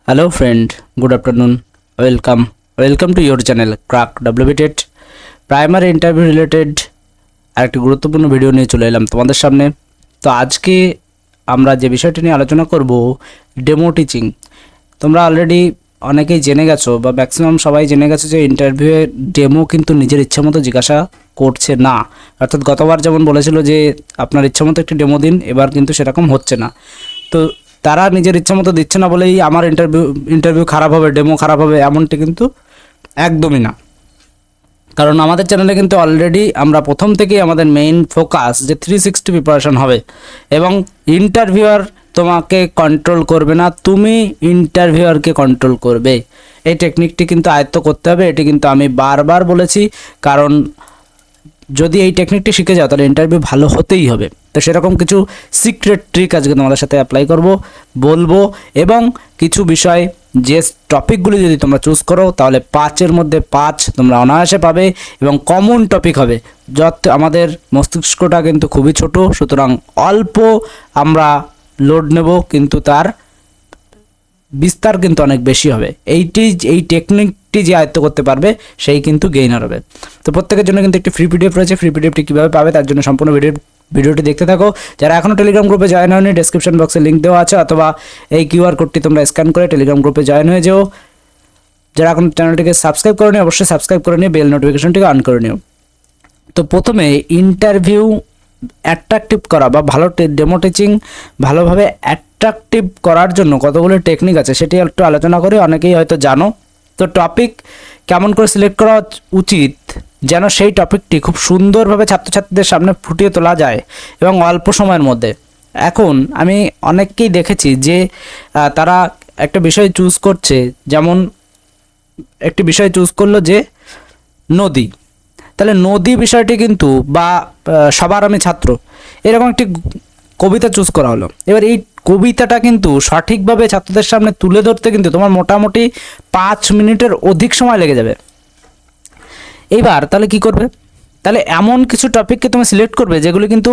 Hello friend, good afternoon. Welcome to your channel Crack WBTET primary interview related আরেকটি গুরুত্বপূর্ণ video নিয়ে চলে এলাম তোমাদের সামনে। তো আজকে আমরা যে বিষয়টি নিয়ে আলোচনা করব ডেমো টিচিং। তোমরা অলরেডি অনেকেই জেনে গেছো বা ম্যাক্সিমাম সবাই জেনে গেছো যে ইন্টারভিউয়ে ডেমো কিন্তু নিজের ইচ্ছামতো জিজ্ঞাসা করছে না। অর্থাৎ গতবার যেমন বলেছিল যে আপনার ইচ্ছামতো একটি ডেমো দিন, এবার কিন্তু সেরকম হচ্ছে না। তো তারা নিজের ইচ্ছামতো দিচ্ছে না বলেই আমার ইন্টারভিউ খারাপ হবে, ডেমো খারাপ হবে, এমনটি কিন্তু একদমই না। কারণ আমাদের চ্যানেলে কিন্তু অলরেডি আমরা প্রথম থেকেই আমাদের মেইন ফোকাস যে 360 প্রিপারেশন হবে এবং ইন্টারভিউয়ার তোমাকে কন্ট্রোল করবে না, তুমি ইন্টারভিউয়ারকে কন্ট্রোল করবে। এই টেকনিকটি কিন্তু আয়ত্ত করতে হবে। এটি কিন্তু আমি বারবার বলেছি, কারণ যদি এই টেকনিকটি শিখে যাও তাহলে ইন্টারভিউ ভালো হতেই হবে। তো সেরকম কিছু সিক্রেট ট্রিক আজকে তোমাদের সাথে অ্যাপ্লাই বলবো এবং কিছু বিষয় যে টপিকগুলি যদি তোমরা চুজ করো তাহলে 5-এর মধ্যে 5 তোমরা অনায়াসে পাবে এবং কমন টপিক হবে। আমাদের মস্তিষ্কটা কিন্তু খুবই ছোট, সুতরাং অল্প আমরা লোড নেব কিন্তু তার বিস্তার কিন্তু অনেক বেশি হবে। এই টেকনিকটি যে আয়ত্ত করতে পারবে সেই কিন্তু গেইনার হবে। তো প্রত্যেকের জন্য কিন্তু একটি ফ্রি পিডিএফ রয়েছে। ফ্রি পিডিএফটি কীভাবে পাবে তার জন্য সম্পূর্ণ ভিডিওটি দেখতে থাকো। যারা এখনও টেলিগ্রাম গ্রুপে জয়েন হয়নি, ডেসক্রিপশন বক্সে লিঙ্ক দেওয়া আছে, অথবা এই কিউআর কোডটি তোমরা স্ক্যান করে টেলিগ্রাম গ্রুপে জয়েন হয়ে যেও। যারা এখন চ্যানেলটিকে সাবস্ক্রাইব করে নিও অবশ্যই সাবস্ক্রাইব করে নিও, বেল নোটিফিকেশনটিকে অন করে নিও। তো প্রথমে ইন্টারভিউ অ্যাট্রাকটিভ করা বা ভালো ডেমো টিচিং ভালোভাবে অ্যাট্রাকটিভ করার জন্য কতগুলো টেকনিক আছে সেটি একটু আলোচনা করি। অনেকেই হয়তো জানো। তো টপিক কেমন করে সিলেক্ট করা উচিত যেন সেই টপিকটি খুব সুন্দরভাবে ছাত্রছাত্রীদের সামনে ফুটিয়ে তোলা যায় এবং অল্প সময়ের মধ্যে। এখন আমি অনেককেই দেখেছি যে তারা একটা বিষয় চুজ করছে, যেমন একটি বিষয় চুজ করলো যে নদী। তাহলে নদী বিষয়টি কিন্তু বা সবার আমি ছাত্র এরকম একটি কবিতা চুজ করা হলো। এবার এই কবিতাটা কিন্তু সঠিকভাবে ছাত্রদের সামনে তুলে ধরতে কিন্তু তোমার মোটামুটি 5 মিনিটের অধিক সময় লেগে যাবে। এইবার তাহলে কি করবে? তাহলে এমন কিছু টপিককে তুমি সিলেক্ট করবে যেগুলো কিন্তু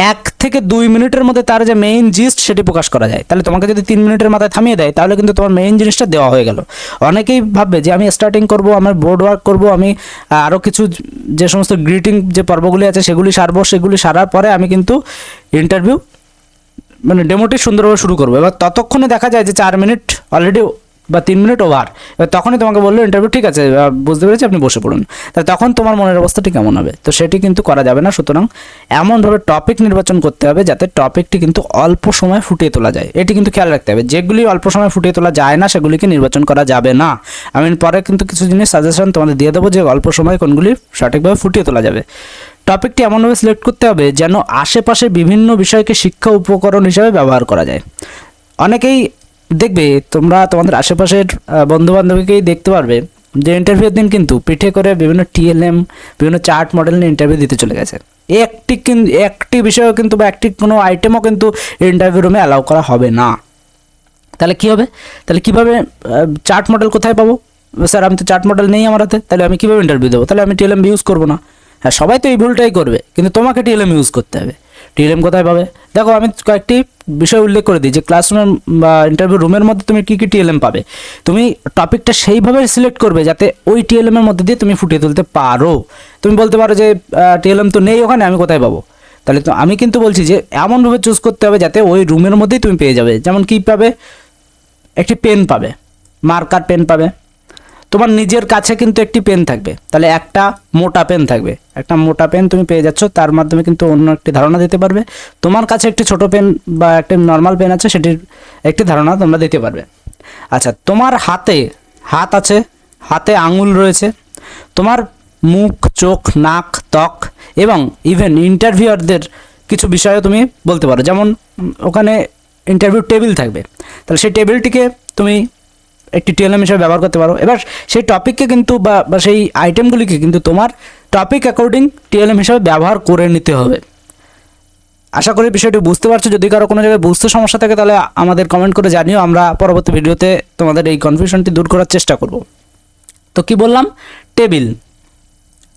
1 থেকে 2 মিনিটের মধ্যে তার যে মেইন জিস্ট সেটি প্রকাশ করা যায়। তাহলে তোমাকে যদি 3 মিনিটের মাথায় থামিয়ে দেয় তাহলে কিন্তু তোমার মেইন জিনিসটা দেওয়া হয়ে গেল। অনেকেই ভাববে যে আমি স্টার্টিং করব, আমার বোর্ড ওয়ার্ক করব, আমি আরও কিছু যে সমস্ত গ্রিটিং যে পর্বগুলি আছে সেগুলি সারবো, সেগুলি সারার পরে আমি কিন্তু ইন্টারভিউ ডেমোটি সুন্দরভাবে শুরু করবো। এবার ততক্ষণে দেখা যায় যে 4 মিনিট অলরেডি বা 3 মিনিট ওভার। এবার তখনই তোমাকে বললো ইন্টারভিউ ঠিক আছে, বুঝতে পেরেছি, আপনি বসে পড়ুন। তাহলে তখন তোমার মনের অবস্থাটি কেমন হবে? তো সেটি কিন্তু করা যাবে না। সুতরাং এমনভাবে টপিক নির্বাচন করতে হবে যাতে টপিকটি কিন্তু অল্প সময় ফুটিয়ে তোলা যায়। এটি কিন্তু খেয়াল রাখতে হবে। যেগুলি অল্প সময় ফুটিয়ে তোলা যায় না সেগুলিকে নির্বাচন করা যাবে না। আমি পরে কিন্তু কিছু জিনিস সাজেশন তোমাদের দিয়ে দেবো যে অল্প সময় কোনগুলি সঠিকভাবে ফুটিয়ে তোলা যাবে। টপিকটি এমনভাবে সিলেক্ট করতে হবে যেন আশেপাশে বিভিন্ন বিষয়কে শিক্ষা উপকরণ হিসাবে ব্যবহার করা যায়। অনেকেই দেখবে, তোমরা তোমাদের আশেপাশের বন্ধুবান্ধবীকেই দেখতে পারবে যে ইন্টারভিউর দিন কিন্তু পিঠে করে বিভিন্ন টিএলএম, বিভিন্ন চার্ট মডেল নিয়ে ইন্টারভিউ দিতে চলে গেছে। একটি বিষয়ও কিন্তু বা একটি কোনো আইটেমও কিন্তু ইন্টারভিউ রুমে অ্যালাউ করা হবে না। তাহলে কী হবে? তাহলে কীভাবে চার্ট মডেল কোথায় পাবো? স্যার আমি তো চার্ট মডেল নেই আমার হাতে, তাহলে আমি কীভাবে ইন্টারভিউ দেবো? তাহলে আমি টিএলএম ইউজ করবো না। হ্যাঁ, সবাই তো এই ভুলটাই করবে, কিন্তু তোমাকে টিএলএম ইউজ করতে হবে। টিএলএম কোথায় পাবে? দেখো, আমি কয়েকটি বিষয় উল্লেখ করে দিই যে ক্লাসরুমের বা ইন্টারভিউ রুমের মধ্যে তুমি কী কী টিএলএম পাবে। তুমি টপিকটা সেইভাবে সিলেক্ট করবে যাতে ওই টিএলএমের মধ্যে দিয়ে তুমি ফুটিয়ে তুলতে পারো। তুমি বলতে পারো যে টিএলএম তো নেই ওখানে, আমি কোথায় পাবো? তাহলে তো আমি কিন্তু বলছি যে এমনভাবে চুজ করতে হবে যাতে ওই রুমের মধ্যেই তুমি পেয়ে যাবে। যেমন কী পাবে? একটি পেন পাবে, মার্কার পেন পাবে, তোমার নিজের কাছে কিন্তু একটি পেন থাকবে। তাহলে একটা মোটা পেন থাকবে, একটা মোটা পেন তুমি পেয়ে যাচ্ছ, তার মাধ্যমে কিন্তু অন্য একটি ধারণা দিতে পারবে। তোমার কাছে একটি ছোট পেন বা একটি নর্মাল পেন আছে, সেটির একটি ধারণা তোমরা দিতে পারবে। আচ্ছা, তোমার হাত আছে, হাতে আঙুল রয়েছে, তোমার মুখ, চোখ, নাক, ত্বক এবং ইভেন ইন্টারভিউয়ারদের কিছু বিষয়ও তুমি বলতে পারো। যেমন ওখানে ইন্টারভিউ টেবিল থাকবে, তাহলে সেই টেবিলটিকে তুমি একটি টিএলএম হিসেবে ব্যবহার করতে পারো। এবার সেই টপিককে কিন্তু বা সেই আইটেমগুলিকে কিন্তু তোমার টপিক অ্যাকর্ডিং টিএলএম হিসেবে ব্যবহার করে নিতে হবে। আশা করি বিষয়টি বুঝতে পারছো। যদি কারো কোনো জায়গায় বুঝতে সমস্যা থাকে তাহলে আমাদের কমেন্ট করে জানিও, আমরা পরবর্তী ভিডিওতে তোমাদের এই কনফিউশনটি দূর করার চেষ্টা করব। তো কি বললাম? টেবিল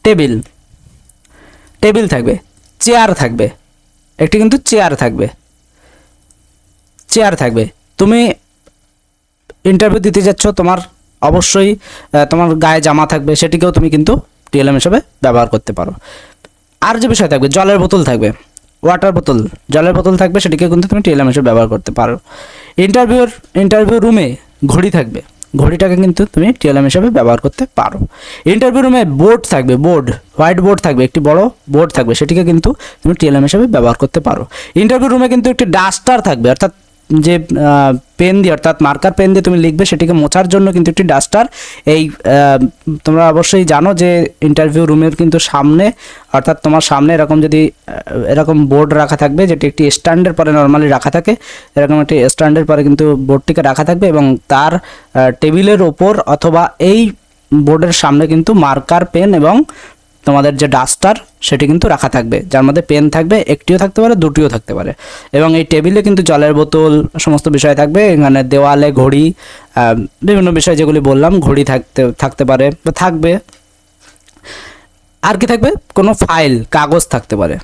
টেবিল টেবিল থাকবে, চেয়ার থাকবে, একটি কিন্তু চেয়ার থাকবে। তুমি ইন্টারভিউ দিতে যাচ্ছ তোমার অবশ্যই তোমার গায়ে জামা থাকবে, সেটিকেও তুমি কিন্তু টিএলএম হিসেবে ব্যবহার করতে পারো। আর যে বিষয় থাকবে, জলের বোতল থাকবে, ওয়াটার বোতল, জলের বোতল থাকবে, সেটিকে কিন্তু তুমি টিএলএম হিসেবে ব্যবহার করতে পারো। ইন্টারভিউ রুমে ঘড়ি থাকবে, ঘড়িটাকে কিন্তু তুমি টিএলএম হিসেবে ব্যবহার করতে পারো। ইন্টারভিউ রুমে বোর্ড থাকবে, হোয়াইট বোর্ড থাকবে, একটি বড় বোর্ড থাকবে, সেটিকে কিন্তু তুমি টিএলএম হিসেবে ব্যবহার করতে পারো। ইন্টারভিউ রুমে কিন্তু একটি ডাস্টার থাকবে, অর্থাৎ যে পেন দিয়ে, অর্থাৎ মার্কার পেন দিয়ে তুমি লিখবে, সেটিকে মোছার জন্য কিন্তু একটি ডাস্টার। এই তোমরা অবশ্যই জানো যে ইন্টারভিউ রুমের কিন্তু সামনে, অর্থাৎ তোমার সামনে এরকম যদি এরকম বোর্ড রাখা থাকবে, যেটি একটি স্ট্যান্ডের পরে নর্মালি রাখা থাকে, এরকম একটি স্ট্যান্ডের পরে কিন্তু বোর্ডটিকে রাখা থাকবে এবং তার টেবিলের ওপর অথবা এই বোর্ডের সামনে কিন্তু মার্কার পেন এবং তোমাদের যে ডাস্টার সেটি কিন্তু রাখা থাকবে, যার মধ্যে পেন থাকবে, একটিও থাকতে পারে, দুটিও থাকতে পারে। এবং এই টেবিলে কিন্তু জলের বোতল সমস্ত বিষয় থাকবে। এখানে দেওয়ালে ঘড়ি, বিভিন্ন বিষয় যেগুলি বললাম, ঘড়ি থাকতে পারে বা থাকবে। আর কি থাকবে? কোনো ফাইল, কাগজ থাকতে পারে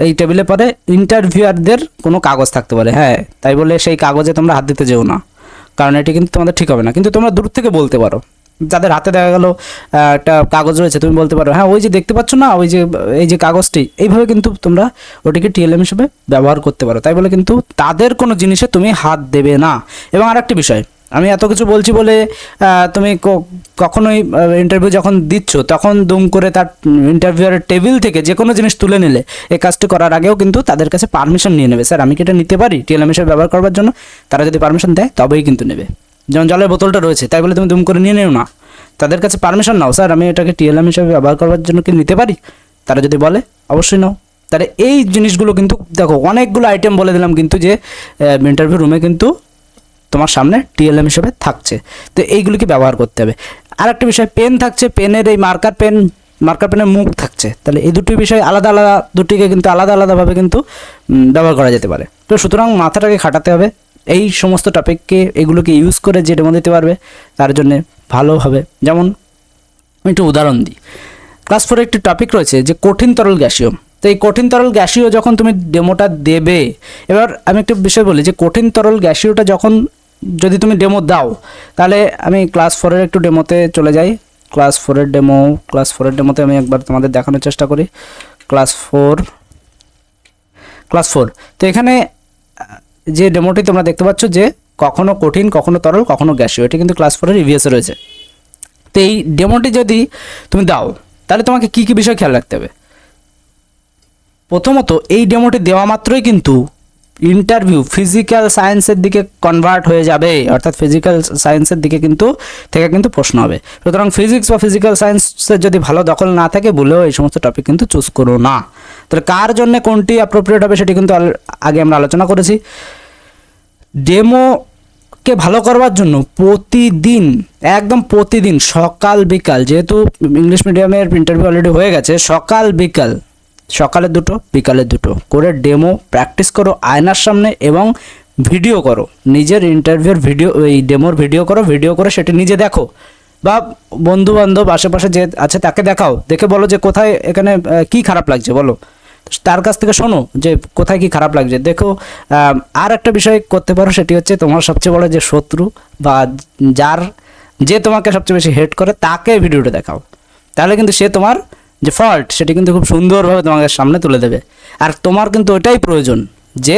এই টেবিলে। পরে ইন্টারভিউয়ারদের কোনো কাগজ থাকতে পারে, হ্যাঁ, তাই বলে সেই কাগজে তোমরা হাত দিতে যেও না, কারণ এটি কিন্তু তোমাদের ঠিক হবে না। কিন্তু তোমরা দূর থেকে বলতে পারো, যাদের হাতে দেখা গেল একটা কাগজ রয়েছে, তুমি বলতে পারো, হ্যাঁ ওই যে দেখতে পাচ্ছ না, ওই যে এই যে কাগজটি, এইভাবে কিন্তু তোমরা ওটিকে টিএলএম হিসেবে ব্যবহার করতে পারো। তাই বলে কিন্তু তাদের কোনো জিনিসে তুমি হাত দেবে না। এবং আরেকটি বিষয়, আমি এত কিছু বলছি বলে তুমি কখনোই ইন্টারভিউ যখন দিচ্ছ তখন দুম করে তার ইন্টারভিউয়ারের টেবিল থেকে যে কোনো জিনিস তুলে নিলে, এই কাজটি করার আগেও কিন্তু তাদের কাছে পারমিশন নিয়ে নেবে, স্যার আমি কি এটা নিতে পারি টিএলএম হিসেবে ব্যবহার করবার জন্য। তারা যদি পারমিশন দেয় তবেই কিন্তু নেবে। যেমন জলের বোতলটা রয়েছে, তাই বলে তুমি দুম করে নিয়ে নেও না, তাদের কাছে পারমিশন নাও, স্যার আমি এটাকে টিএলএম হিসেবে ব্যবহার করবার জন্য কি নিতে পারি। তারা যদি বলে অবশ্যই নাও। তাহলে এই জিনিসগুলো কিন্তু দেখো, অনেকগুলো আইটেম বলে দিলাম কিন্তু যে ইন্টারভিউ রুমে কিন্তু তোমার সামনে টিএলএম হিসেবে থাকছে, তো এইগুলিকে ব্যবহার করতে হবে। আর একটা বিষয়, পেন থাকছে, পেনের এই মার্কার পেনের মুখ থাকছে, তাহলে এই দুটি বিষয় আলাদা আলাদা, দুটিকে কিন্তু আলাদা আলাদাভাবে কিন্তু ব্যবহার করা যেতে পারে। তো সুতরাং মাথাটাকে খাটাতে হবে, এই সমস্ত টপিককে, এগুলোকে ইউজ করে যে ডেমো দিতে পারবে তার জন্যে ভালো হবে। যেমন আমি একটু উদাহরণ দিই, ক্লাস 4 একটি টপিক রয়েছে যে কঠিন তরল গ্যাসীয়। তো এই কঠিন তরল গ্যাসীয় যখন তুমি ডেমোটা দেবে, এবার আমি একটা বিষয় বলি যে কঠিন তরল গ্যাসীয়টা যখন যদি তুমি ডেমো দাও, তাহলে আমি ক্লাস 4-এর একটু ডেমোতে চলে যাই। ক্লাস 4-এর ডেমোতে আমি একবার তোমাদের দেখানোর চেষ্টা করি। ক্লাস 4, তো এখানে যে ডেমোটি তোমরা দেখতে পাচ্ছ যে কখনো কঠিন, কখনো তরল, কখনো গ্যাসীয়, এটি কিন্তু ক্লাস 4-এর ইভিএসে রয়েছে। তো এই ডেমোটি যদি তুমি দাও, তাহলে তোমাকে কী কী বিষয় খেয়াল রাখতে হবে। প্রথমত, এই ডেমোটি দেওয়া মাত্রই কিন্তু ইন্টারভিউ ফিজিক্যাল সায়েন্সের দিকে কনভার্ট হয়ে যাবে, অর্থাৎ ফিজিক্যাল সায়েন্সের দিকে কিন্তু প্রশ্ন হবে। সুতরাং ফিজিক্স বা ফিজিক্যাল সায়েন্সের যদি ভালো দখল না থাকে, বলেও এই সমস্ত টপিক কিন্তু চুজ করো না। তাহলে কার জন্য কোনটি অ্যাপ্রোপ্রিয়েট হবে সেটি কিন্তু আগে আমরা আলোচনা করেছি। ডেমোকে ভালো করবার জন্য একদম প্রতিদিন সকাল বিকাল, যেহেতু ইংলিশ মিডিয়ামের ইন্টারভিউ অলরেডি হয়ে গেছে, সকাল বিকাল, সকালে 2 বিকালে 2 করে ডেমো প্র্যাকটিস করো আয়নার সামনে, এবং ভিডিও করো, নিজের ইন্টারভিউর ভিডিও, এই ডেমোর ভিডিও করে সেটি নিজে দেখো, বা বন্ধু বান্ধব আশেপাশে যে আছে তাকে দেখাও, দেখে বলো যে কোথায় এখানে কি খারাপ লাগছে, বলো তার কাছ থেকে শোনো যে কোথায় কি খারাপ লাগছে। দেখো, আর একটা বিষয় করতে পারো, সেটি হচ্ছে তোমার সবচেয়ে বড় যে শত্রু বা যে তোমাকে সবচেয়ে বেশি হেট করে, তাকে ভিডিওটা দেখাও, তাহলে কিন্তু সে তোমার যে ফল্ট সেটি কিন্তু খুব সুন্দরভাবে তোমাদের সামনে তুলে দেবে। আর তোমার কিন্তু ওইটাই প্রয়োজন যে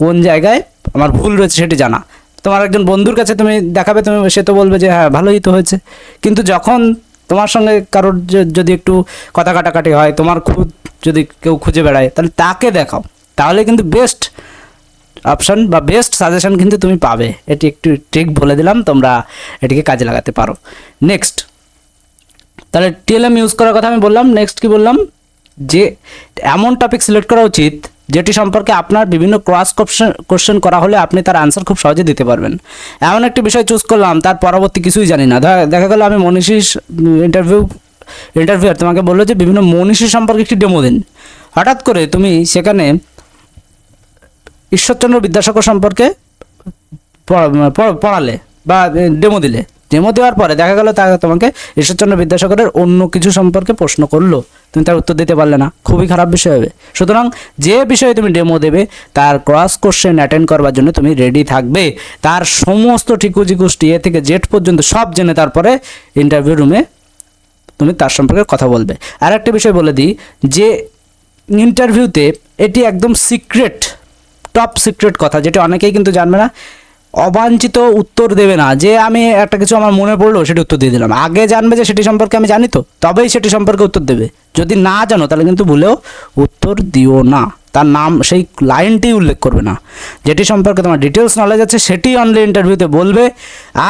কোন জায়গায় আমার ভুল রয়েছে সেটি জানা। তোমার একজন বন্ধুর কাছে তুমি দেখাবে, সে তো বলবে যে হ্যাঁ ভালোই তো হয়েছে, কিন্তু যখন তোমার সঙ্গে কারোর যদি একটু কথা কাটাকাটি হয়, তোমার যদি কেউ খুঁজে বেড়ায়, তাহলে তাকে দেখাও, তাহলে কিন্তু বেস্ট অপশান বা বেস্ট সাজেশন কিন্তু তুমি পাবে। এটি একটু ট্রিক বলে দিলাম, তোমরা এটিকে কাজে লাগাতে পারো। নেক্সট, তাহলে টিএলএম ইউজ করার কথা আমি বললাম। নেক্সট কি বললাম, যে এমন টপিক সিলেক্ট করা উচিত যেটি সম্পর্কে আপনার বিভিন্ন ক্রস কোশ্চেন করা হলে আপনি তার আনসার খুব সহজে দিতে পারবেন। এমন একটি বিষয় চুজ করলাম, তার পরবর্তী কিছুই জানি না। দেখা গেল আমি মনীষী ইন্টারভিউয়ার তোমাকে বললো যে বিভিন্ন মনীষী সম্পর্কে একটি ডেমো দিন, হঠাৎ করে তুমি সেখানে ঈশ্বরচন্দ্র বিদ্যাসাগর সম্পর্কে পড়ালে বা ডেমো দিলে, ডেমো দেওয়ার পরে দেখা গেল তোমাকে ঈশ্বরচন্দ্র বিদ্যাসাগরের অন্য কিছু সম্পর্কে প্রশ্ন করলো, তুমি তার উত্তর দিতে পারলে না, খুবই খারাপ বিষয় হবে। সুতরাং যে বিষয়ে তুমি ডেমো দেবে তার ক্রস কোশ্চেন অ্যাটেন্ড করবার জন্য তুমি রেডি থাকবে, তার সমস্ত ঠিকুজিকুষ্টি এ থেকে জেড পর্যন্ত সব জেনে তারপরে ইন্টারভিউ রুমে তুমি তার সম্পর্কে কথা বলবে। আর একটা বিষয় বলে দিই যে ইন্টারভিউতে এটি একদম সিক্রেট, টপ সিক্রেট কথা, যেটা অনেকেই কিন্তু জানবে না। অবাঞ্ছিত উত্তর দেবে না, যে আমি একটা কিছু আমার মনে পড়লো সেটি উত্তর দিয়ে দিলাম। আগে জানবে যে সেটি সম্পর্কে আমি জানি তো, তবেই সেটি সম্পর্কে উত্তর দেবে। যদি না জানো তাহলে কিন্তু ভুলেও উত্তর দিও না, তার নাম সেই লাইনটি উল্লেখ করবে না। যেটি সম্পর্কে তোমার ডিটেলস নলেজ আছে সেটি অনলি ইন্টারভিউতে বলবে।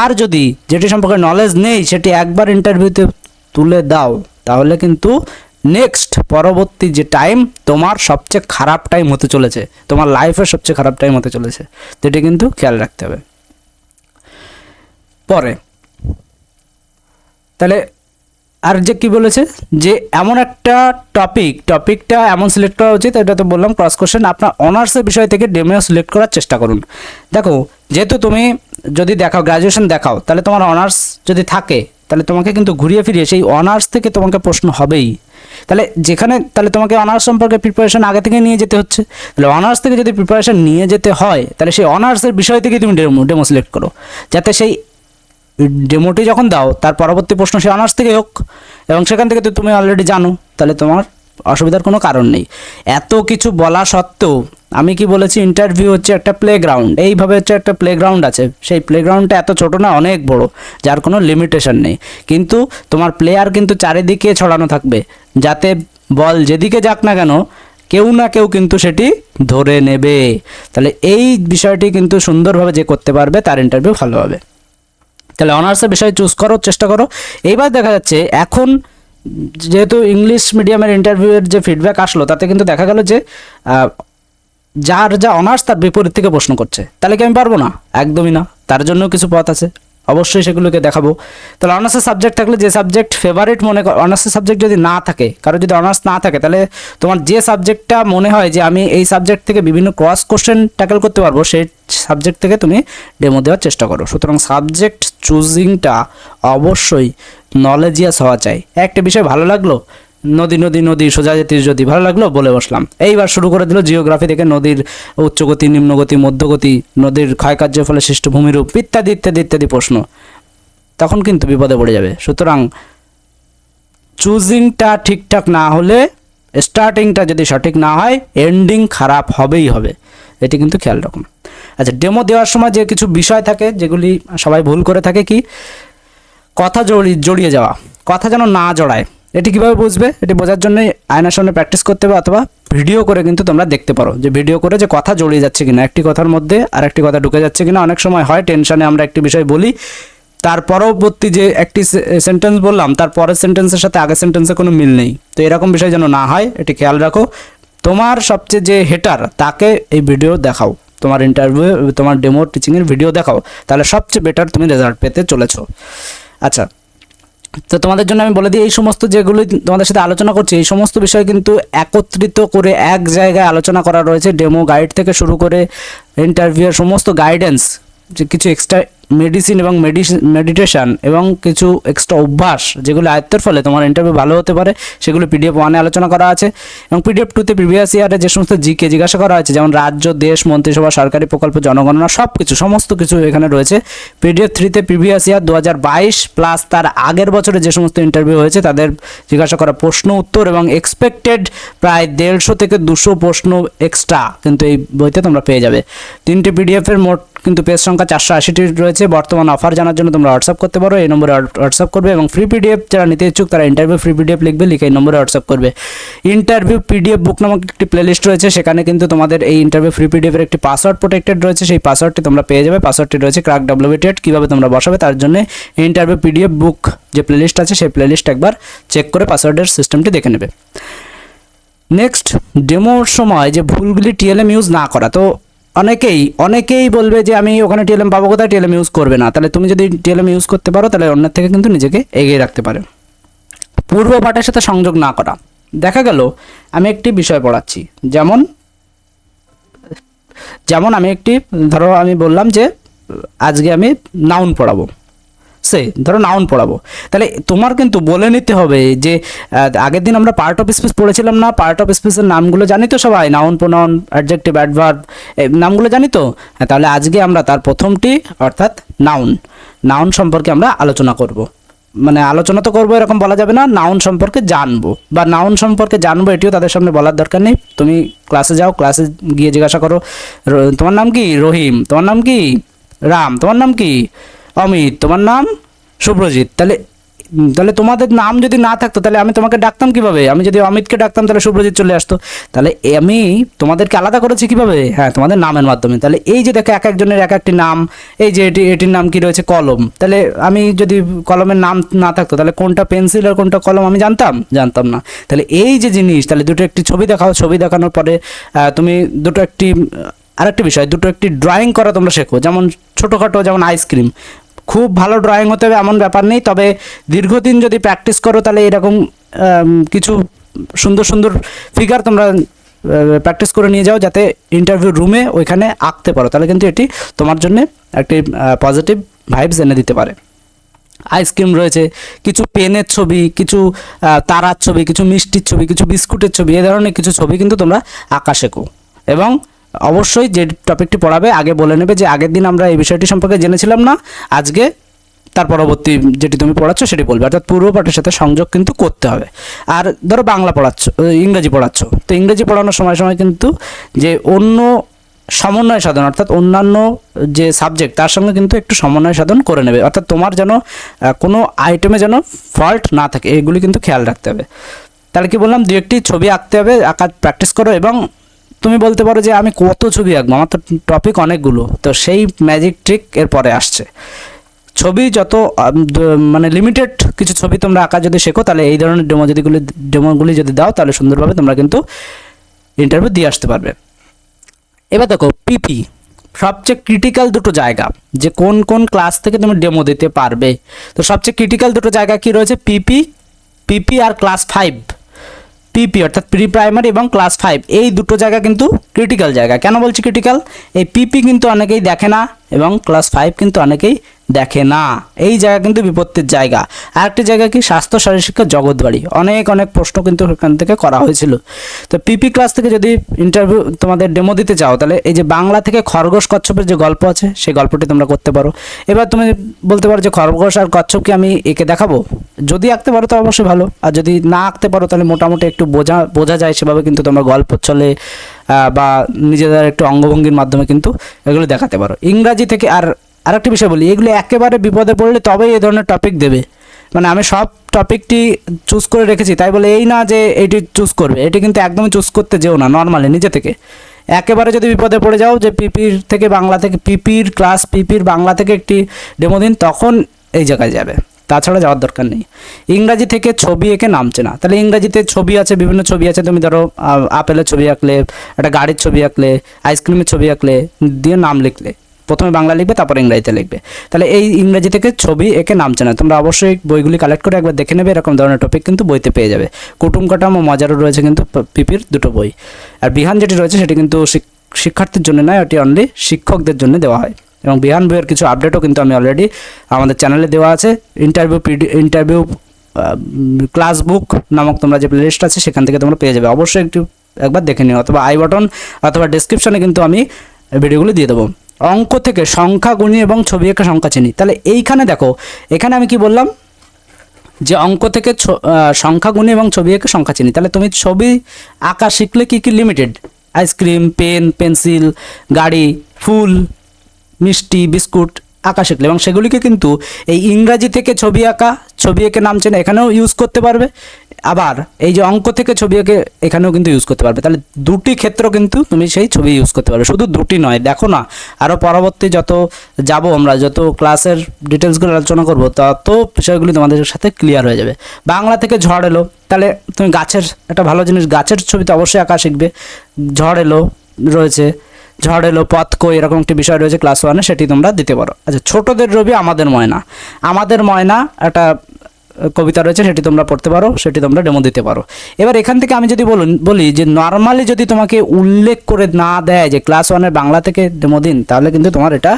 আর যদি যেটি সম্পর্কে নলেজ নেই সেটি একবার ইন্টারভিউতে তুলে দাও, তাহলে কিন্তু নেক্সট পরবর্তী যে টাইম তোমার সবচেয়ে খারাপ টাইম হতে চলেছে, তোমার লাইফের সবচেয়ে খারাপ টাইম হতে চলেছে, যেটি কিন্তু খেয়াল রাখতে হবে। পরে তাহলে আর যে কি বলেছে যে এমন একটা টপিকটা এমন সিলেক্ট করা উচিত, এটা তো বললাম ক্রস কোশ্চেন। আপনার অনার্সের বিষয় থেকে ডেমো সিলেক্ট করার চেষ্টা করুন। দেখো যেহেতু তুমি যদি দেখাও গ্র্যাজুয়েশন দেখাও, তাহলে তোমার অনার্স যদি থাকে তাহলে তোমাকে কিন্তু ঘুরিয়ে ফিরিয়ে সেই অনার্স থেকে তোমাকে প্রশ্ন হবেই। তাহলে তোমাকে অনার্স সম্পর্কে প্রিপারেশন আগে থেকে নিয়ে যেতে হচ্ছে। তাহলে অনার্স থেকে যদি প্রিপারেশন নিয়ে যেতে হয় তাহলে সেই অনার্সের বিষয় থেকে তুমি ডেমো সিলেক্ট করো, যাতে সেই ডেমোটি যখন দাও তার পরবর্তী প্রশ্ন সেই অনার্স থেকে হোক, এবং সেখান থেকে তো তুমি অলরেডি জানো, তাহলে তোমার অসুবিধার কোনো কারণ নেই। এত কিছু বলা সত্ত্বেও আমি কি বলেছি, ইন্টারভিউ হচ্ছে একটা প্লেগ্রাউন্ড, এইভাবে হচ্ছে একটা প্লেগ্রাউন্ড আছে, সেই প্লেগ্রাউন্ডটা এত ছোটো না, অনেক বড়, যার কোনো লিমিটেশন নেই। কিন্তু তোমার প্লেয়ার কিন্তু চারিদিকে ছড়ানো থাকবে, যাতে বল যেদিকে যাক না কেন কেউ না কেউ কিন্তু সেটি ধরে নেবে। তাহলে এই বিষয়টি কিন্তু সুন্দরভাবে যে করতে পারবে তার ইন্টারভিউ ভালো হবে। তাহলে অনার্সের বিষয় চুজ করার চেষ্টা করো। এইবার দেখা যাচ্ছে এখন যেহেতু ইংলিশ মিডিয়ামের ইন্টারভিউয়ের যে ফিডব্যাক আসলো তাতে কিন্তু দেখা গেল যে যার যা অনার্স তার বিপরীত থেকে প্রশ্ন করছে, তাহলে কি আমি পারবো না? একদমই না, তার জন্য কিছু পথ আছে, অবশ্যই সেগুলোকে দেখাবো। তাহলে অনার্সের সাবজেক্ট থাকলে যে সাবজেক্ট ফেভারিট মনে কর, অনার্সের সাবজেক্ট যদি না থাকে, কারো যদি অনার্স না থাকে, তাহলে তোমার যে সাবজেক্টটা মনে হয় যে আমি এই সাবজেক্ট থেকে বিভিন্ন ক্রস কোশ্চেন ট্যাকেল করতে পারবো, সেই সাবজেক্ট থেকে তুমি ডেমো দেওয়ার চেষ্টা করো। সুতরাং সাবজেক্ট চুজিংটা অবশ্যই নলেজিয়াস হওয়া চাই। একটা বিষয় ভালো লাগলো, নদী নদী নদী সোজা যেতে যদি ভালো লাগলো বলে বসলাম, এইবার শুরু করে দিল জিওগ্রাফি থেকে নদীর উচ্চগতি, নিম্নগতি, মধ্যগতি, নদীর ক্ষয়কার্যের ফলে সৃষ্ট ভূমিরূপ ইত্যাদি ইত্যাদি ইত্যাদি প্রশ্ন, তখন কিন্তু বিপদে পড়ে যাবে। সুতরাং চুজিংটা ঠিকঠাক না হলে, স্টার্টিংটা যদি সঠিক না হয়, এন্ডিং খারাপ হবেই হবে, এটি কিন্তু খেয়াল রাখুন। আচ্ছা, ডেমো দেওয়ার সময় যে কিছু বিষয় থাকে যেগুলি সবাই ভুল করে থাকে, কি কথা জড়িয়ে যাওয়া, কথা যেন না জড়ায়। এটি কীভাবে বুঝবে? এটি বোঝার জন্য আয়নার সামনে প্র্যাকটিস করতে হবে, অথবা ভিডিও করে কিন্তু তোমরা দেখতে পারো, যে ভিডিও করে যে কথা জড়িয়ে যাচ্ছে কিনা, একটি কথার মধ্যে আর একটি কথা ঢুকে যাচ্ছে কিনা। অনেক সময় হয় টেনশনে আমরা একটি বিষয় বলি, তার পরবর্তী যে একটি সেন্টেন্স বললাম তার পরের সেন্টেন্সের সাথে আগের সেন্টেন্সে কোনো মিল নেই। তো এরকম বিষয় যেন না হয়, এটি খেয়াল রাখো। তোমার সবচেয়ে যে হেটার তাকে এই ভিডিও দেখাও, তোমার ইন্টারভিউ, তোমার ডেমো টিচিংয়ের ভিডিও দেখাও, তাহলে সবচেয়ে বেটার তুমি রেজাল্ট পেতে চলেছো। আচ্ছা, তো তোমাদের জন্য আমি বলে দিই, এই সমস্ত যেগুলো তোমাদের সাথে আলোচনা করছি, এই সমস্ত বিষয় কিন্তু একত্রিত করে এক জায়গায় আলোচনা করা রয়েছে। ডেমো গাইড থেকে শুরু করে ইন্টারভিউয়ের সমস্ত গাইডেন্স, যে কিছু এক্সট্রা মেডিসিন এবং মেডিটেশন এবং কিছু এক্সট্রা অভ্যাস যেগুলো আয়ত্তের ফলে তোমার ইন্টারভিউ ভালো হতে পারে, সেগুলো PDF 1-এ আলোচনা করা আছে। এবং PDF 2-তে প্রিভিয়াস ইয়ারে যে সমস্ত জিকে জিজ্ঞাসা করা হয়েছে, যেমন রাজ্য, দেশ, মন্ত্রিসভা, সরকারি প্রকল্প, জনগণনা, সমস্ত কিছু এখানে রয়েছে। PDF 3-তে প্রিভিয়াস ইয়ার 2022 প্লাস তার আগের বছরে যে সমস্ত ইন্টারভিউ হয়েছে তাদের জিজ্ঞাসা করা প্রশ্ন উত্তর এবং এক্সপেক্টেড প্রায় 150 থেকে 200 প্রশ্ন এক্সট্রা কিন্তু এই বইতে তোমরা পেয়ে যাবে। 3টে PDF-এর মোট কিন্তু পেজ সংখ্যা 480টি রয়েছে। বর্তমান অফার জানার জন্য তোমরা হোয়াটসঅ্যাপ করতে পারো, এই নম্বরে হোয়াটসঅ্যাপ করবে। এবং ফ্রি PDF যারা নিতে ইচ্ছুক তারা ইন্টারভিউ ফ্রি PDF লিখবে, লিখে এই নম্বরে হোয়াটসঅ্যাপ করবে। ইন্টারভিউ PDF বুক নামক একটি প্লেলিস্ট রয়েছে, সেখানে কিন্তু তোমাদের এই ইন্টারভিউ ফ্রি PDF-এর একটি পাসওয়ার্ড প্রোটেক্টেড রয়েছে, সেই পাসওয়ার্ডটি তোমরা পেয়ে যাবে। পাসওয়ার্ডটি রয়েছে ক্রাক WT8, কীভাবে তোমরা বসাবে তার জন্য ইন্টারভিউ PDF বুক যে প্লেলিস্ট আছে সেই প্লেলিস্ট একবার চেক করে পাসওয়ার্ডের সিস্টেমটি দেখে নেবে। নেক্সট, ডেমোর সময় যে ভুলগুলি TLM ইউজ না করা। তো অনেকেই বলবে যে আমি ওখানে TLM পাবো কোথায়, TLM ইউজ করবে না। তাহলে তুমি যদি TLM ইউজ করতে পারো তাহলে অন্যের থেকে কিন্তু নিজেকে এগিয়ে রাখতে পারে। পূর্ব পাঠের সাথে সংযোগ না করা। দেখা গেল আমি একটি বিষয় পড়াচ্ছি, যেমন আমি একটি, ধরো আমি বললাম যে আজকে আমি নাউন পড়াবো, সে ধরো নাউন পড়াবো, তাহলে তোমার কিন্তু বলে নিতে হবে যে আগের দিন আমরা পার্ট অফ স্পিচ পড়েছিলাম না, পার্ট অফ স্পিচের নামগুলো জানি তো সবাই, নাউন প্রোনাউন অ্যাডজেক্টিভ অ্যাডভার্ব নামগুলো জানি তো। হ্যাঁ, তাহলে আজকে আমরা তার প্রথমটি অর্থাৎ নাউন সম্পর্কে আমরা আলোচনা করব। মানে আলোচনা তো করবো এরকম বলা যাবে না, নাউন সম্পর্কে জানবো বা নাউন সম্পর্কে জানবো এটিও তাদের সামনে বলার দরকার নেই। তুমি ক্লাসে যাও, ক্লাসে গিয়ে জিজ্ঞাসা করো তোমার নাম কি রহিম, তোমার নাম কি রাম, তোমার নাম কি অমিত, তোমার নাম শুভ্রজিৎ। তাহলে তোমাদের নাম যদি না থাকতো তাহলে আমি তোমাকে ডাকতাম কিভাবে? আমি যদি অমিতকে ডাকতাম তাহলে শুভ্রজিৎ চলে আসতো। তাহলে আমি তোমাদেরকে আলাদা করেছি কিভাবে? হ্যাঁ, তোমাদের নামের মাধ্যমে। তাহলে এই যে দেখো এক একজনের এক একটি নাম, এই যে এটির নাম কি রয়েছে কলম, তাহলে আমি যদি কলমের নাম না থাকতো তাহলে কোনটা পেন্সিল আর কোনটা কলম আমি জানতাম না। তাহলে এই যে জিনিস, তাহলে দুটো একটি ছবি দেখাও, ছবি দেখানোর পরে তুমি দুটো একটি আরেকটি বিষয়, দুটো একটি ড্রয়িং করা তোমরা শেখো। যেমন ছোটোখাটো, যেমন আইসক্রিম, খুব ভালো ড্রয়িং হতে হবে এমন ব্যাপার নেই, তবে দীর্ঘদিন যদি প্র্যাকটিস করো তাহলে এরকম কিছু সুন্দর সুন্দর ফিগার তোমরা প্র্যাকটিস করে নিয়ে যাও, যাতে ইন্টারভিউ রুমে ওইখানে আঁকতে পারো। তাহলে কিন্তু এটি তোমার জন্য একটি পজিটিভ ভাইবস এনে দিতে পারে। আইসক্রিম রয়েছে, কিছু পেনের ছবি, কিছু তারার ছবি, কিছু মিষ্টির ছবি, কিছু বিস্কুটের ছবি, এ ধরনের কিছু ছবি কিন্তু তোমরা আঁকা শেখো। এবং অবশ্যই যে টপিকটি পড়াবে আগে বলে নেবে যে আগের দিন আমরা এই বিষয়টি সম্পর্কে জেনেছিলাম না, আজকে তার পরবর্তী যেটি তুমি পড়াচ্ছ সেটি বলবে, অর্থাৎ পূর্ব পাঠের সাথে সংযোগ কিন্তু করতে হবে। আর ধরো বাংলা পড়াচ্ছ, ইংরেজি পড়াচ্ছ, তো ইংরেজি পড়ানোর সময় কিন্তু যে অন্য সমন্বয় সাধন, অর্থাৎ অন্যান্য যে সাবজেক্ট তার সঙ্গে কিন্তু একটু সমন্বয় সাধন করে নেবে, অর্থাৎ তোমার যেন কোনো আইটেমে যেন ফল্ট না থাকে, এগুলি কিন্তু খেয়াল রাখতে হবে। তাহলে কি বললাম, দু একটি ছবি আঁকতে হবে, আঁকা প্র্যাকটিস করো। এবং তুমি বলতে পারো যে আমি কত ছবি আঁকবো, আমার তো টপিক অনেকগুলো, তো সেই ম্যাজিক ট্রিক এর পরে আসছে। ছবি যত মানে লিমিটেড কিছু ছবি তোমরা আঁকা যদি শেখো, তাহলে এই ধরনের ডেমোগুলি যদি দাও তাহলে সুন্দরভাবে তোমরা কিন্তু ইন্টারভিউ দিয়ে আসতে পারবে। এবার দেখো পিপি, সবচেয়ে ক্রিটিক্যাল দুটো জায়গা যে কোন কোন ক্লাস থেকে তুমি ডেমো দিতে পারবে। তো সবচেয়ে ক্রিটিক্যাল দুটো জায়গা কি রয়েছে? পিপি আর ক্লাস 5। পিপি অর্থাৎ প্রি প্রাইমারি এবং ক্লাস 5, এই দুটো জায়গা কিন্তু ক্রিটিক্যাল জায়গা। কেন বলছি ক্রিটিক্যাল? এই পিপি কিন্তু অনেকেই দেখে না এবং ক্লাস 5 কিন্তু অনেকেই দেখে না, এই জায়গা কিন্তু বিপত্তির জায়গা। আর একটি জায়গা কি, স্বাস্থ্য শারীরশিক্ষা জগৎবাড়ি, অনেক প্রশ্ন কিন্তু এখান থেকে করা হয়েছিল। তো পিপি ক্লাস থেকে যদি ইন্টারভিউ তোমাদের ডেমো দিতে চাও, তাহলে এই যে বাংলা থেকে খরগোশ কচ্ছপের যে গল্প আছে সেই গল্পটি তোমরা করতে পারো। এবার তুমি বলতে পারো যে খরগোশ আর কচ্ছপকে আমি এঁকে দেখাবো, যদি আঁকতে পারো তো অবশ্যই ভালো, আর যদি না আঁকতে পারো তাহলে মোটামুটি একটু বোঝা যায় সেভাবে কিন্তু তোমরা গল্প চলে বা নিজেদের একটু অঙ্গভঙ্গির মাধ্যমে কিন্তু এগুলো দেখাতে পারো। ইংরাজি থেকে আরেকটি বিষয় বলি, এগুলো একেবারে বিপদে পড়লে তবেই এই ধরনের টপিক দেবে। মানে আমি সব টপিকটি চুজ করে রেখেছি তাই বলে এই না যে এইটি চুজ করবে, এটি কিন্তু একদমই চুজ করতে যেও না, নর্মালি নিজে থেকে। একেবারে যদি বিপদে পড়ে যাও যে পিপির থেকে বাংলা থেকে, পিপির বাংলা থেকে একটি ডেমো দিন, তখন এই জায়গায় যাবে, তাছাড়া যাওয়ার দরকার নেই। ইংরাজি থেকে ছবি এঁকে নামছে না, তাহলে ইংরাজিতে ছবি আছে, বিভিন্ন ছবি আছে, তুমি ধরো আপেলের ছবি আঁকলে, একটা গাড়ির ছবি আঁকলে, আইসক্রিমের ছবি আঁকলে, দিয়ে নাম লিখলে, প্রথমে বাংলা লিখবে তারপর ইংরাজিতে লিখবে, তাহলে এই ইংরাজি থেকে ছবি এঁকে নামছে না। তোমরা অবশ্যই বইগুলি কালেক্ট করে একবার দেখে নেবে, এরকম ধরনের টপিক কিন্তু বইতে পেয়ে যাবে। কুটুম কাটাম ও মজারও রয়েছে কিন্তু পিপির দুটো বই। আর বিহান যেটি রয়েছে সেটি কিন্তু শিক্ষার্থীর জন্য নয়, ওটি অনলি শিক্ষকদের জন্য দেওয়া হয়। এবং বিহান বইয়ের কিছু আপডেটও কিন্তু আমি অলরেডি আমাদের চ্যানেলে দেওয়া আছে। ইন্টারভিউ ক্লাস বুক নামক তোমরা যে প্লেলিস্ট আছে সেখান থেকে তোমরা পেয়ে যাবে, অবশ্যই একবার দেখে নিও, অথবা আই বাটন অথবা ডেসক্রিপশনে কিন্তু আমি ভিডিওগুলো দিয়ে দেবো। অঙ্ক থেকে সংখ্যা গুণি এবং ছবি এঁকে সংখ্যা চিনি, তাহলে এইখানে দেখো, এখানে আমি কি বললাম যে অঙ্ক থেকে সংখ্যা গুণি এবং ছবি এঁকে সংখ্যা চিনি, তাহলে তুমি ছবি আঁকা শিখলে কি লিমিটেড, আইসক্রিম, পেন, পেন্সিল, গাড়ি, ফুল, মিষ্টি, বিস্কুট আঁকা শিখলে, এবং সেগুলিকে কিন্তু এই ইংরাজি থেকে ছবি এঁকে নাম চেনে এখানেও ইউজ করতে পারবে, আবার এই যে অঙ্ক থেকে ছবি এঁকে এখানেও কিন্তু ইউজ করতে পারবে। তাহলে দুটি ক্ষেত্র কিন্তু তুমি সেই ছবি ইউজ করতে পারবে, শুধু দুটি নয়। দেখো না, আরও পরবর্তী যত যাব আমরা, যত ক্লাসের ডিটেলসগুলো আলোচনা করব, তত বিষয়গুলি তোমাদের সাথে ক্লিয়ার হয়ে যাবে। বাংলা থেকে ঝড় এলো, তাহলে তুমি গাছের একটা ভালো জিনিস, গাছের ছবি তো অবশ্যই আঁকা শিখবে। ঝড় এলো রয়েছে, ঝড় এলো, পথ কই, এরকম একটি বিষয় রয়েছে ক্লাস 1-এ, সেটি তোমরা দিতে পারো। আচ্ছা, ছোটদের রবি আমাদের ময়না একটা কবিতা রয়েছে, সেটি তোমরা পড়তে পারো, সেটি তোমরা ডেমো দিতে পারো। এবার এখান থেকে আমি যদি বলি যে নর্মালি যদি তোমাকে উল্লেখ করে না দেয় যে ক্লাস 1-এর বাংলা থেকে ডেমো দিন, তাহলে কিন্তু তোমার এটা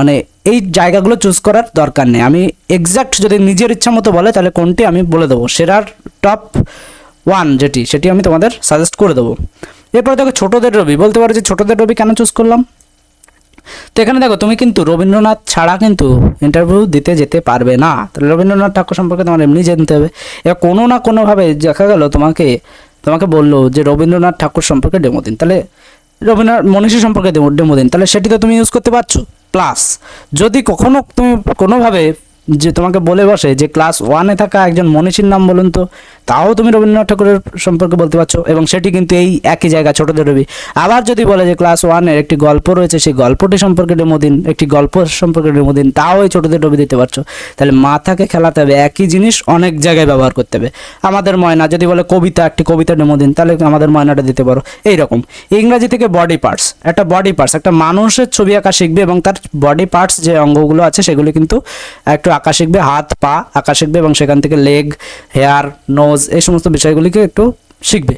মানে এই জায়গাগুলো চুজ করার দরকার নেই। আমি এক্স্যাক্ট যদি নিজের ইচ্ছা মতো বলে তাহলে কোনটি আমি বলে দেবো, সেরার টপ 1 সেটি আমি তোমাদের সাজেস্ট করে দেবো। এরপরে দেখো ছোটদের রবি, বলতে পারো যে ছোটদের রবি কেন চুজ করলাম। তো এখানে দেখো তুমি কিন্তু রবীন্দ্রনাথ ছাড়া কিন্তু ইন্টারভিউ দিতে যেতে পারবে না। তাহলে রবীন্দ্রনাথ ঠাকুর সম্পর্কে তোমার এমনি জানতে হবে। এবার কোনো না কোনোভাবে দেখা গেল তোমাকে বললো যে রবীন্দ্রনাথ ঠাকুর সম্পর্কে ডেমো দিন, তাহলে রবীন্দ্রনাথ মনীষী সম্পর্কে ডেমো দিন, তাহলে সেটি তো তুমি ইউজ করতে পারছো। প্লাস যদি কখনো তুমি কোনোভাবে যে তোমাকে বলে বসে যে ক্লাস 1-এ থাকা একজন মনীষীর নাম বলুন তো, তাও তুমি রবীন্দ্রনাথ ঠাকুরের সম্পর্কে বলতে পারছো, এবং সেটি কিন্তু এই একই জায়গা ছোটদের রবি। আবার যদি বলে যে ক্লাস 1-এর একটি গল্প রয়েছে, সেই গল্পটি সম্পর্কে ডেমো দিন, একটি গল্প সম্পর্কে ডেমো দিন, তাও এই ছোটদের রবি দিতে পারছো। তাহলে মাথাকে খেলাতে হবে, একই জিনিস অনেক জায়গায় ব্যবহার করতে হবে। আমাদের ময়না যদি বলে কবিতা, একটি কবিতা ডেমো দিন, তাহলে আমাদের ময়নাটা দিতে পারো। এইরকম ইংরাজি থেকে বডি পার্টস, একটা মানুষের ছবি আঁকা শিখবে এবং তার বডি পার্টস যে অঙ্গগুলো আছে সেগুলো কিন্তু একটু আঁকা শিখবে, হাত পা আঁকা শিখবে, এবং সেখান থেকে লেগ, হেয়ার, নোজ, এই সমস্ত বিষয়গুলিকে একটু শিখবে।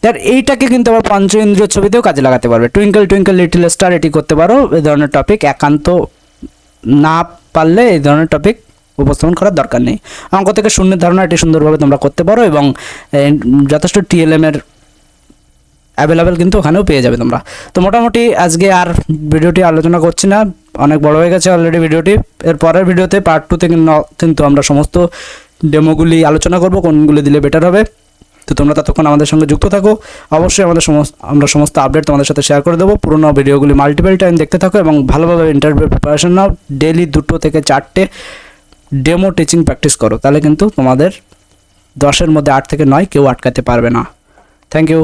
তার এইটাকে কিন্তু আবার পঞ্চ ইন্দ্রিয় ছবিতেও কাজে লাগাতে পারবে। টুইঙ্কেল টুইঙ্কেল লিটল স্টার এটি করতে পারো। এই ধরনের টপিক একান্ত না পারলে এই ধরনের টপিক উপস্থাপন করার দরকার নেই। অঙ্ক থেকে শূন্যের ধারণা এটি সুন্দরভাবে তোমরা করতে পারো, এবং যথেষ্ট TLM এর অ্যাভেলেবেল কিন্তু ওখানেও পেয়ে যাবে তোমরা। তো মোটামুটি আজকে আর ভিডিওটি আলোচনা করছি না, অনেক বড় হয়ে গেছে অলরেডি ভিডিওটি। এর পরের ভিডিওতে পার্ট 2-তে কিন্তু আমরা সমস্ত ডেমোগুলি আলোচনা করব, কোনগুলি দিলে বেটার হবে। তো তোমরা ততক্ষণ আমাদের সঙ্গে যুক্ত থাকো। অবশ্যই আমরা সমস্ত আপডেট তোমাদের সাথে শেয়ার করে দেবো। পুরোনো ভিডিওগুলি মাল্টিপল টাইম দেখতে থাকো এবং ভালোভাবে ইন্টারভিউ প্রিপারেশন নাও। ডেলি 2 থেকে 4টে ডেমো টিচিং প্র্যাকটিস করো, তাহলে কিন্তু তোমাদের 10-এর মধ্যে 8 থেকে 9 কেউ আটকাতে পারবে না। Thank you.